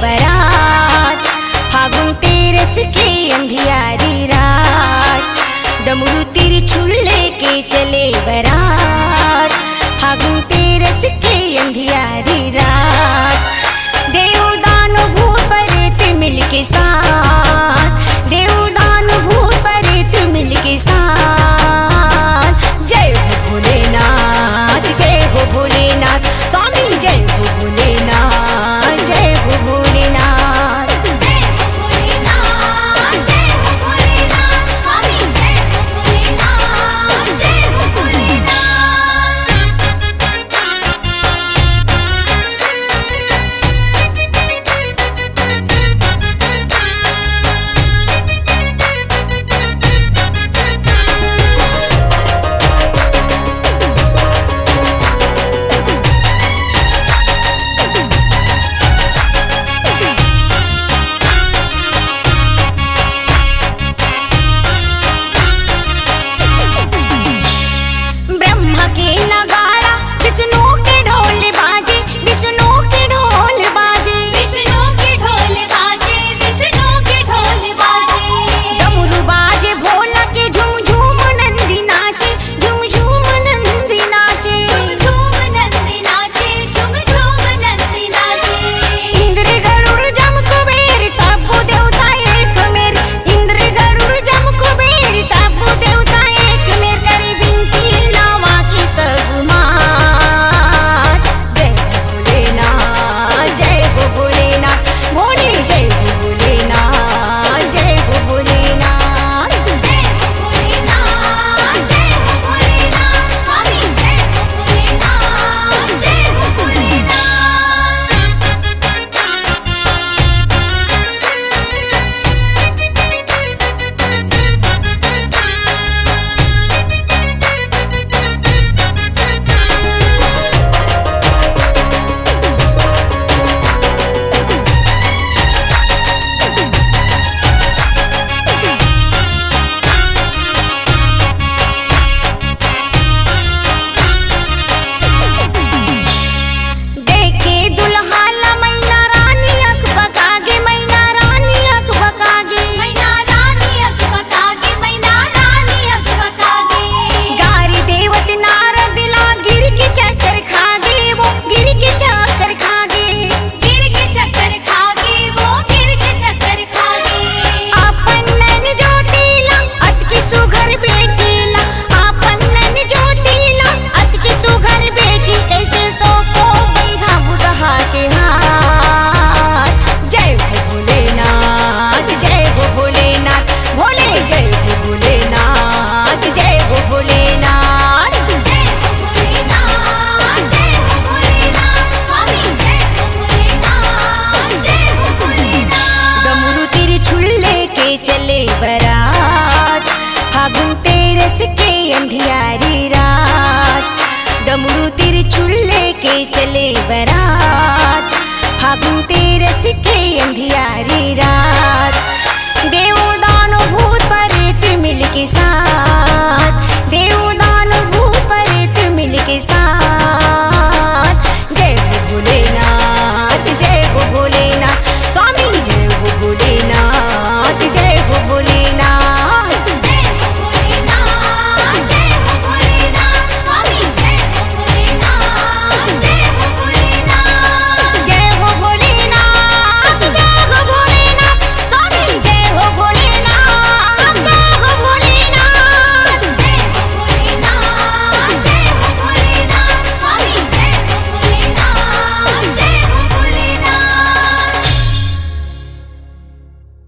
बारात, फागुन तेरस के अंधियारी रात, डमरू त्रिशूल लेके चले बारात, फागुन तेरस के अंधियारी रात। देव दानव भूत प्रेत मिलके साथ, देव दानव भूत प्रेत मिलके साथ। जय हो भोलेनाथ, जय हो भोलेनाथ, स्वामी जय हो भोलेनाथ, जय हो भोलेनाथ। जय हो भोलेनाथ, जय हो भोलेनाथ, स्वामी जय हो भोलेनाथ, जय हो भोलेनाथ। ब्रह्मा के नगाड़ा, विष्णु के ढोल बाजे, विष्णु के ढोल बाजे, विष्णु के ढोल बाजे, विष्णु के ढोल बाजे। डमरू बाजे भोला के झूम झूम नंदी नाचे, झूम झूम नंदी नाचे। झूम झूम नंदी नाचे, झूम झूम नंदी नाचे। इंद्र गरुड़ जम कुबेर सब देवता एक मेर, इंद्र गरुड़ जम कुबेर सब देवता एक मेर, करे बिनती लावा की सब मात। जय हो भोलेनाथ, जय हो भोलेनाथ, भोले जय हो भोलेनाथ, जय हो भोलेनाथ। जय हो भोलेनाथ, जय हो भोलेनाथ, स्वामी जय हो भोलेनाथ, जय हो भोलेनाथ। देखे दुल्हाला मैना रानी अख बकागे, मैना रानी अख बकागे। मैना रानी अख बकागे, मैना रानी अख बकागे। गारी देवत नारद ला गिर के चक्कर खागे, वो गिर के चक्कर खागे। गिर के चक्कर खागे, वो गिर के चक्कर खागे। आपन नैन ज्योतिला अत की सुघर बेटीला, आपन नैन ज्योतिला अत की सुघर बेटी, कैसे सो को बैठा बुढ़हा के हाथ। जय हो भोलेनाथ, जय हो भोलेनाथ, भोले जय हो भोलेनाथ, जय हो भोलेनाथ। जय हो भोलेनाथ, जय हो भोलेनाथ, स्वामी जय हो भोलेनाथ, जय हो भोलेनाथ। डमरू त्रिशूल लेके चले बारात, फागुन तेरस के अंधियारी रात, डमरू त्रिशूल लेके चले बारात, फागुन तेरस के अंधियारी रात। देव दानव भूत प्रेत मिलके साथ, देव दानव भूत प्रेत मिलके साथ।